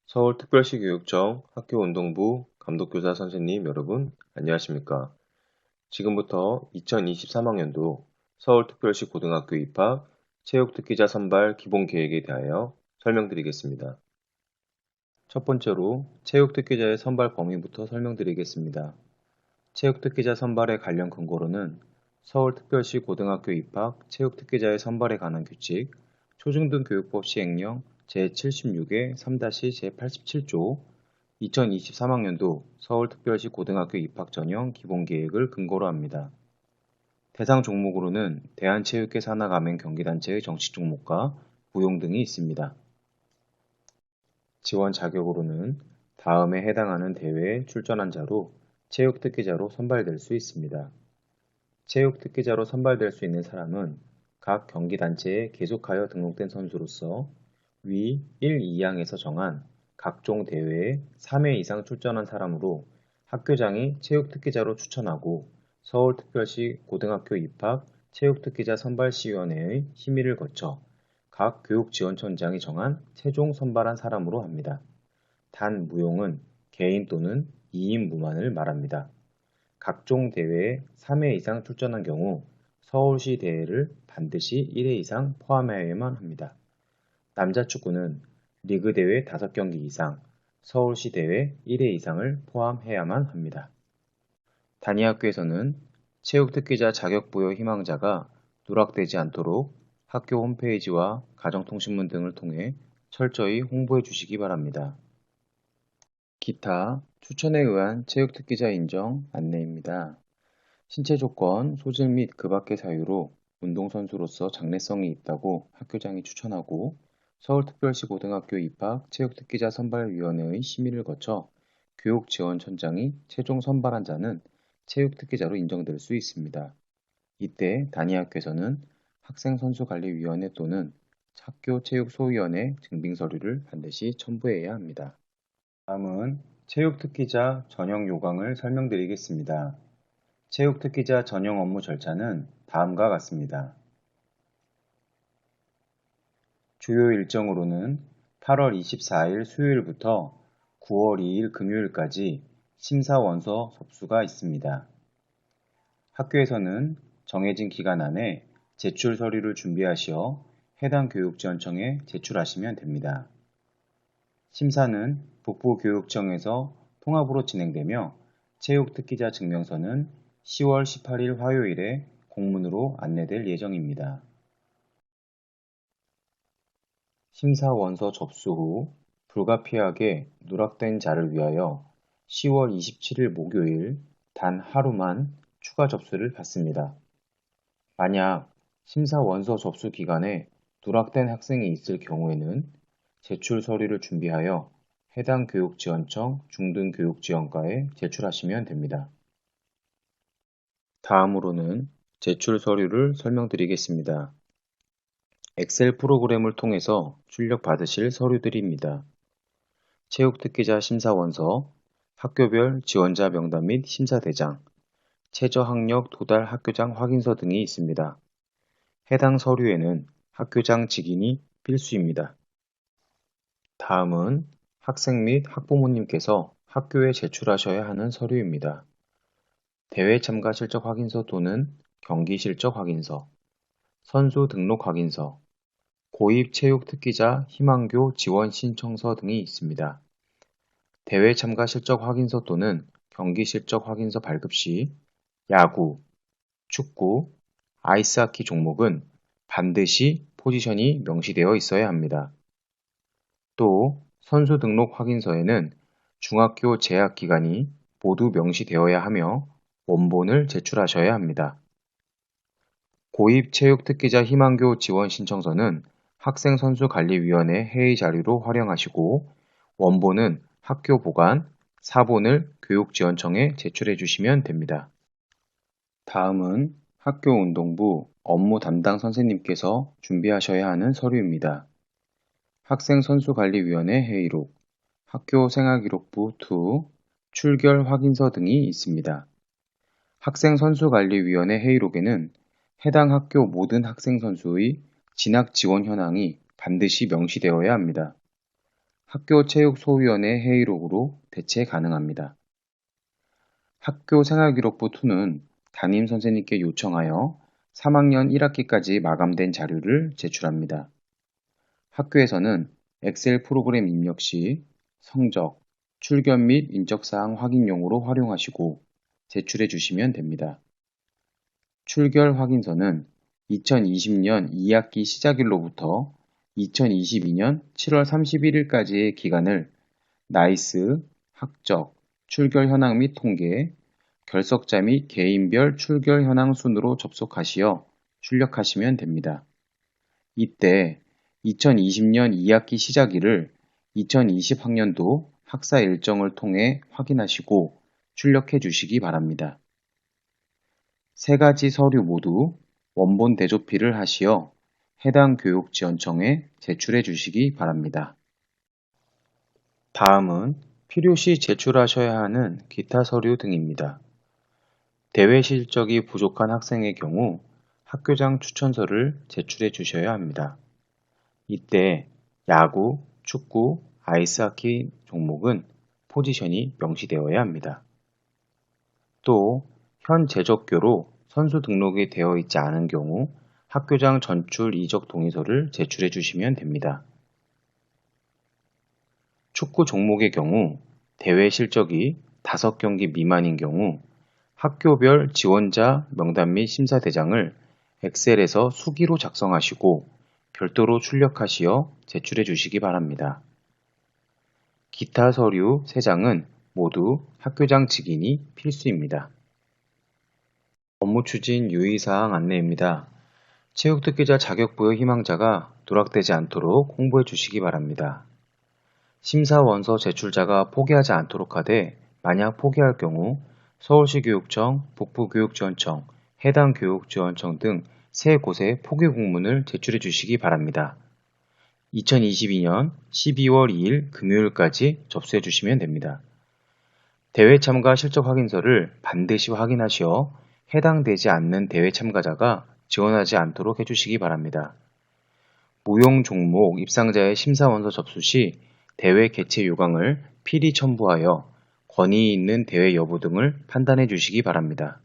서울특별시 교육청 학교운동부 감독교사 선생님 여러분, 안녕하십니까? 지금부터 2023학년도 서울특별시 고등학교 입학 체육특기자 선발 기본계획에 대하여 설명드리겠습니다. 첫 번째로 체육특기자의 선발 범위부터 설명드리겠습니다. 체육특기자 선발의 관련 근거로는 서울특별시 고등학교 입학 체육특기자의 선발에 관한 규칙, 초중등교육법 시행령 제76의 3-제87조 2023학년도 서울특별시 고등학교 입학 전형 기본계획을 근거로 합니다. 대상 종목으로는 대한체육회 산하가맹 경기단체의 정식 종목과 무용 등이 있습니다. 지원 자격으로는 다음에 해당하는 대회에 출전한 자로 체육특기자로 선발될 수 있습니다. 체육특기자로 선발될 수 있는 사람은 각 경기단체에 계속하여 등록된 선수로서 위 1, 2항에서 정한 각종 대회에 3회 이상 출전한 사람으로 학교장이 체육특기자로 추천하고 서울특별시 고등학교 입학 체육특기자 선발시위원회의 심의를 거쳐 각 교육지원청장이 정한 최종 선발한 사람으로 합니다. 단 무용은 개인 또는 2인 무만을 말합니다. 각종 대회에 3회 이상 출전한 경우 서울시 대회를 반드시 1회 이상 포함해야만 합니다. 남자 축구는 리그 대회 5경기 이상, 서울시 대회 1회 이상을 포함해야만 합니다. 단위학교에서는 체육특기자 자격부여 희망자가 누락되지 않도록 학교 홈페이지와 가정통신문 등을 통해 철저히 홍보해 주시기 바랍니다. 기타 추천에 의한 체육특기자 인정 안내입니다. 신체 조건, 소질 및 그 밖의 사유로 운동선수로서 장래성이 있다고 학교장이 추천하고 서울특별시 고등학교 입학 체육특기자 선발위원회의 심의를 거쳐 교육지원청장이 최종 선발한 자는 체육특기자로 인정될 수 있습니다. 이때 단위학교에서는 학생선수관리위원회 또는 학교 체육소위원회 증빙서류를 반드시 첨부해야 합니다. 다음은 체육특기자 전형 요강을 설명드리겠습니다. 체육특기자 전형 업무 절차는 다음과 같습니다. 주요 일정으로는 8월 24일 수요일부터 9월 2일 금요일까지 심사원서 접수가 있습니다. 학교에서는 정해진 기간 안에 제출 서류를 준비하시어 해당 교육지원청에 제출하시면 됩니다. 심사는 북부교육청에서 통합으로 진행되며 체육특기자 증명서는 10월 18일 화요일에 공문으로 안내될 예정입니다. 심사 원서 접수 후 불가피하게 누락된 자를 위하여 10월 27일 목요일 단 하루만 추가 접수를 받습니다. 만약 심사 원서 접수 기간에 누락된 학생이 있을 경우에는 제출 서류를 준비하여 해당 교육지원청 중등교육지원과에 제출하시면 됩니다. 다음으로는 제출 서류를 설명드리겠습니다. 엑셀 프로그램을 통해서 출력받으실 서류들입니다. 체육특기자 심사원서, 학교별 지원자 명단 및 심사대장, 최저학력 도달 학교장 확인서 등이 있습니다. 해당 서류에는 학교장 직인이 필수입니다. 다음은 학생 및 학부모님께서 학교에 제출하셔야 하는 서류입니다. 대회 참가 실적 확인서 또는 경기 실적 확인서, 선수 등록 확인서, 고입 체육 특기자 희망교 지원 신청서 등이 있습니다. 대회 참가 실적 확인서 또는 경기 실적 확인서 발급 시 야구, 축구, 아이스하키 종목은 반드시 포지션이 명시되어 있어야 합니다. 또 선수 등록 확인서에는 중학교 재학 기간이 모두 명시되어야 하며 원본을 제출하셔야 합니다. 고입 체육 특기자 희망교 지원 신청서는 학생선수관리위원회 회의 자료로 활용하시고 원본은 학교 보관, 사본을 교육지원청에 제출해 주시면 됩니다. 다음은 학교운동부 업무 담당 선생님께서 준비하셔야 하는 서류입니다. 학생선수관리위원회 회의록, 학교생활기록부 2, 출결 확인서 등이 있습니다. 학생선수관리위원회 회의록에는 해당 학교 모든 학생선수의 진학 지원 현황이 반드시 명시되어야 합니다. 학교체육소위원회 회의록으로 대체 가능합니다. 학교 생활기록부 2는 담임 선생님께 요청하여 3학년 1학기까지 마감된 자료를 제출합니다. 학교에서는 엑셀 프로그램 입력 시 성적, 출결 및 인적사항 확인용으로 활용하시고 제출해 주시면 됩니다. 출결 확인서는 2020년 2학기 시작일로부터 2022년 7월 31일까지의 기간을 나이스, 학적, 출결 현황 및 통계, 결석자 및 개인별 출결 현황 순으로 접속하시어 출력하시면 됩니다. 이때 2020년 2학기 시작일을 2020학년도 학사 일정을 통해 확인하시고 출력해 주시기 바랍니다. 세 가지 서류 모두 원본 대조필을 하시어 해당 교육지원청에 제출해 주시기 바랍니다. 다음은 필요시 제출하셔야 하는 기타 서류 등입니다. 대외 실적이 부족한 학생의 경우 학교장 추천서를 제출해 주셔야 합니다. 이때 야구, 축구, 아이스하키 종목은 포지션이 명시되어야 합니다. 또 현 제적교로 선수 등록이 되어 있지 않은 경우 학교장 전출 이적 동의서를 제출해 주시면 됩니다. 축구 종목의 경우 대회 실적이 5경기 미만인 경우 학교별 지원자 명단 및 심사대장을 엑셀에서 수기로 작성하시고 별도로 출력하시어 제출해 주시기 바랍니다. 기타 서류 3장은 모두 학교장 직인이 필수입니다. 업무 추진 유의사항 안내입니다. 체육특기자 자격부여 희망자가 누락되지 않도록 홍보해 주시기 바랍니다. 심사 원서 제출자가 포기하지 않도록 하되 만약 포기할 경우 서울시 교육청, 북부교육지원청, 해당 교육지원청 등 3곳에 포기 공문을 제출해 주시기 바랍니다. 2022년 12월 2일 금요일까지 접수해 주시면 됩니다. 대회 참가 실적 확인서를 반드시 확인하시어 해당되지 않는 대회 참가자가 지원하지 않도록 해주시기 바랍니다. 무용 종목 입상자의 심사원서 접수 시 대회 개최 요강을 필히 첨부하여 권위 있는 대회 여부 등을 판단해 주시기 바랍니다.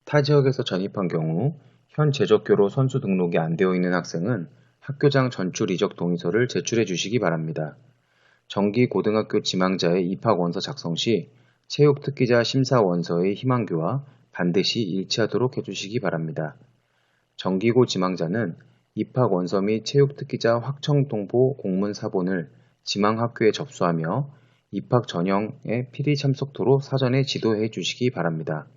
타 지역에서 전입한 경우 현 제적교로 선수 등록이 안 되어 있는 학생은 학교장 전출 이적 동의서를 제출해 주시기 바랍니다. 정기고등학교 지망자의 입학원서 작성 시 체육특기자 심사원서의 희망교와 반드시 일치하도록 해주시기 바랍니다. 정기고 지망자는 입학원서 및 체육특기자 확정통보 공문 사본을 지망학교에 접수하며 입학 전형에 필히 참석토로 사전에 지도해 주시기 바랍니다.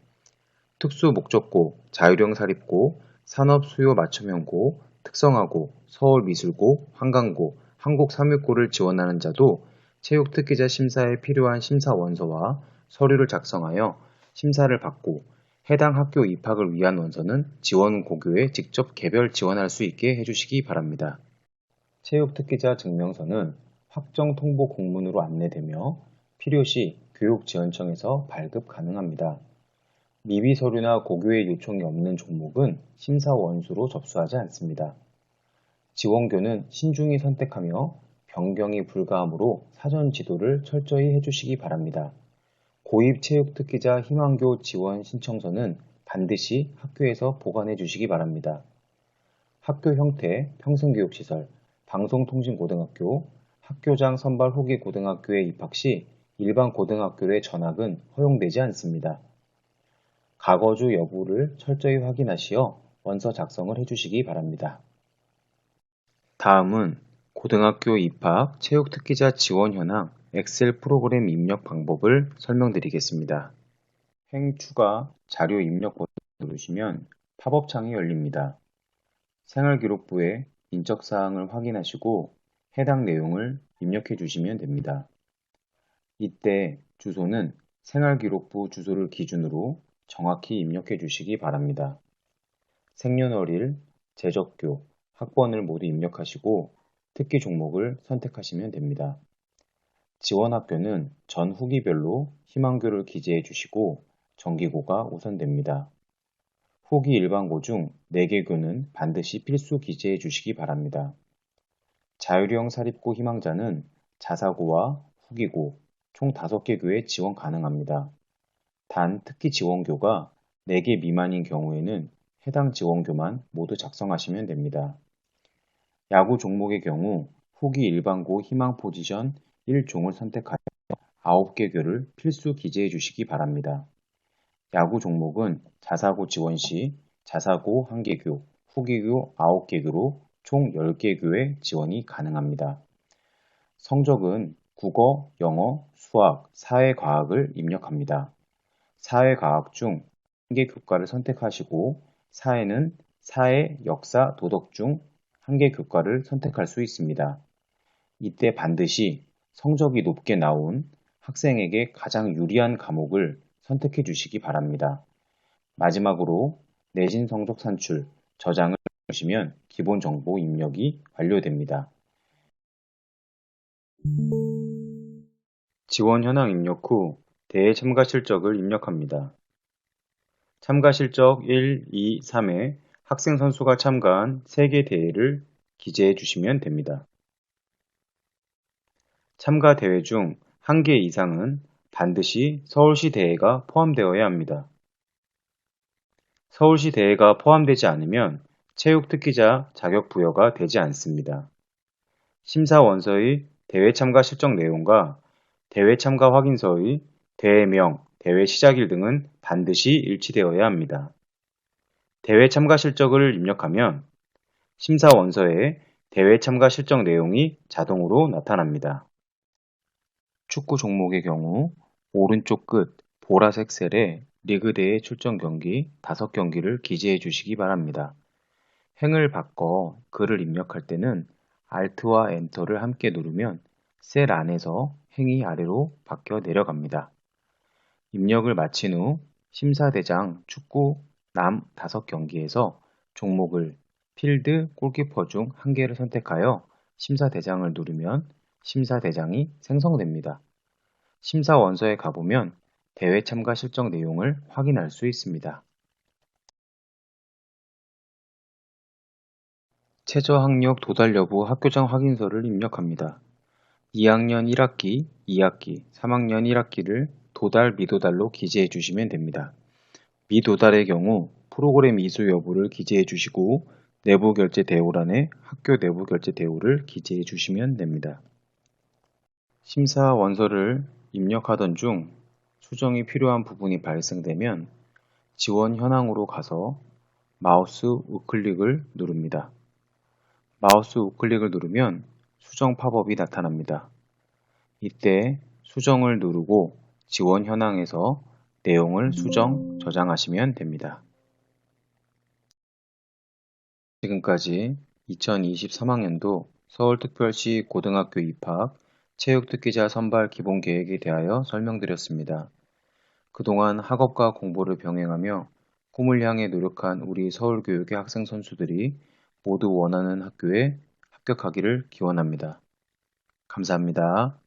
특수목적고, 자율형 사립고, 산업수요 맞춤형고, 특성화고, 서울미술고, 한강고, 한국사육고를 지원하는 자도 체육특기자 심사에 필요한 심사원서와 서류를 작성하여 심사를 받고 해당 학교 입학을 위한 원서는 지원고교에 직접 개별 지원할 수 있게 해주시기 바랍니다. 체육특기자 증명서는 확정 통보 공문으로 안내되며 필요시 교육지원청에서 발급 가능합니다. 미비 서류나 고교의 요청이 없는 종목은 심사 원수로 접수하지 않습니다. 지원교는 신중히 선택하며 변경이 불가하므로 사전 지도를 철저히 해주시기 바랍니다. 고입체육특기자 희망교 지원 신청서는 반드시 학교에서 보관해 주시기 바랍니다. 학교 형태, 평생교육시설, 방송통신고등학교, 학교장 선발 후기 고등학교에 입학 시 일반 고등학교의 전학은 허용되지 않습니다. 과거주 여부를 철저히 확인하시어 원서 작성을 해주시기 바랍니다. 다음은 고등학교 입학 체육특기자 지원 현황 엑셀 프로그램 입력 방법을 설명드리겠습니다. 행 추가 자료 입력 버튼을 누르시면 팝업 창이 열립니다. 생활기록부에 인적사항을 확인하시고 해당 내용을 입력해 주시면 됩니다. 이때 주소는 생활기록부 주소를 기준으로 정확히 입력해 주시기 바랍니다. 생년월일, 제적교, 학번을 모두 입력하시고 특기 종목을 선택하시면 됩니다. 지원학교는 전 후기별로 희망교를 기재해 주시고 정기고가 우선됩니다. 후기 일반고 중 4개 교는 반드시 필수 기재해 주시기 바랍니다. 자율형 사립고 희망자는 자사고와 후기고 총 5개 교에 지원 가능합니다. 단 특기 지원교가 4개 미만인 경우에는 해당 지원교만 모두 작성하시면 됩니다. 야구 종목의 경우 후기 일반고 희망 포지션 1종을 선택하여 9개 교를 필수 기재해 주시기 바랍니다. 야구 종목은 자사고 지원 시 자사고 1개 교, 후기교 9개 교로 총 10개 교의 지원이 가능합니다. 성적은 국어, 영어, 수학, 사회과학을 입력합니다. 사회과학 중 1개 교과를 선택하시고 사회는 사회, 역사, 도덕 중 1개 교과를 선택할 수 있습니다. 이때 반드시 성적이 높게 나온 학생에게 가장 유리한 과목을 선택해 주시기 바랍니다. 마지막으로 내신 성적 산출, 저장을 해주시면 기본 정보 입력이 완료됩니다. 지원 현황 입력 후 대회 참가 실적을 입력합니다. 참가 실적 1, 2, 3회 학생 선수가 참가한 3개 대회를 기재해 주시면 됩니다. 참가 대회 중 1개 이상은 반드시 서울시 대회가 포함되어야 합니다. 서울시 대회가 포함되지 않으면 체육특기자 자격 부여가 되지 않습니다. 심사 원서의 대회 참가 실적 내용과 대회 참가 확인서의 대회명, 대회 시작일 등은 반드시 일치되어야 합니다. 대회 참가 실적을 입력하면 심사 원서에 대회 참가 실적 내용이 자동으로 나타납니다. 축구 종목의 경우 오른쪽 끝 보라색 셀에 리그대회 출전 경기 5경기를 기재해 주시기 바랍니다. 행을 바꿔 글을 입력할 때는 Alt와 Enter를 함께 누르면 셀 안에서 행이 아래로 바뀌어 내려갑니다. 입력을 마친 후 심사대장 축구 남 5경기에서 종목을 필드, 골키퍼 중 1개를 선택하여 심사대장을 누르면 심사대장이 생성됩니다. 심사 원서에 가보면 대회 참가 실적 내용을 확인할 수 있습니다. 최저 학력 도달 여부 학교장 확인서를 입력합니다. 2학년 1학기, 2학기, 3학년 1학기를 도달, 미도달로 기재해 주시면 됩니다. 미도달의 경우 프로그램 이수 여부를 기재해 주시고 내부 결제 대우란에 학교 내부 결제 대우를 기재해 주시면 됩니다. 심사 원서를 입력하던 중 수정이 필요한 부분이 발생되면 지원 현황으로 가서 마우스 우클릭을 누릅니다. 마우스 우클릭을 누르면 수정 팝업이 나타납니다. 이때 수정을 누르고 지원 현황에서 내용을 수정, 저장하시면 됩니다. 지금까지 2023학년도 서울특별시 고등학교 입학 체육특기자 선발 기본 계획에 대하여 설명드렸습니다. 그동안 학업과 공부를 병행하며 꿈을 향해 노력한 우리 서울교육의 학생 선수들이 모두 원하는 학교에 합격하기를 기원합니다. 감사합니다.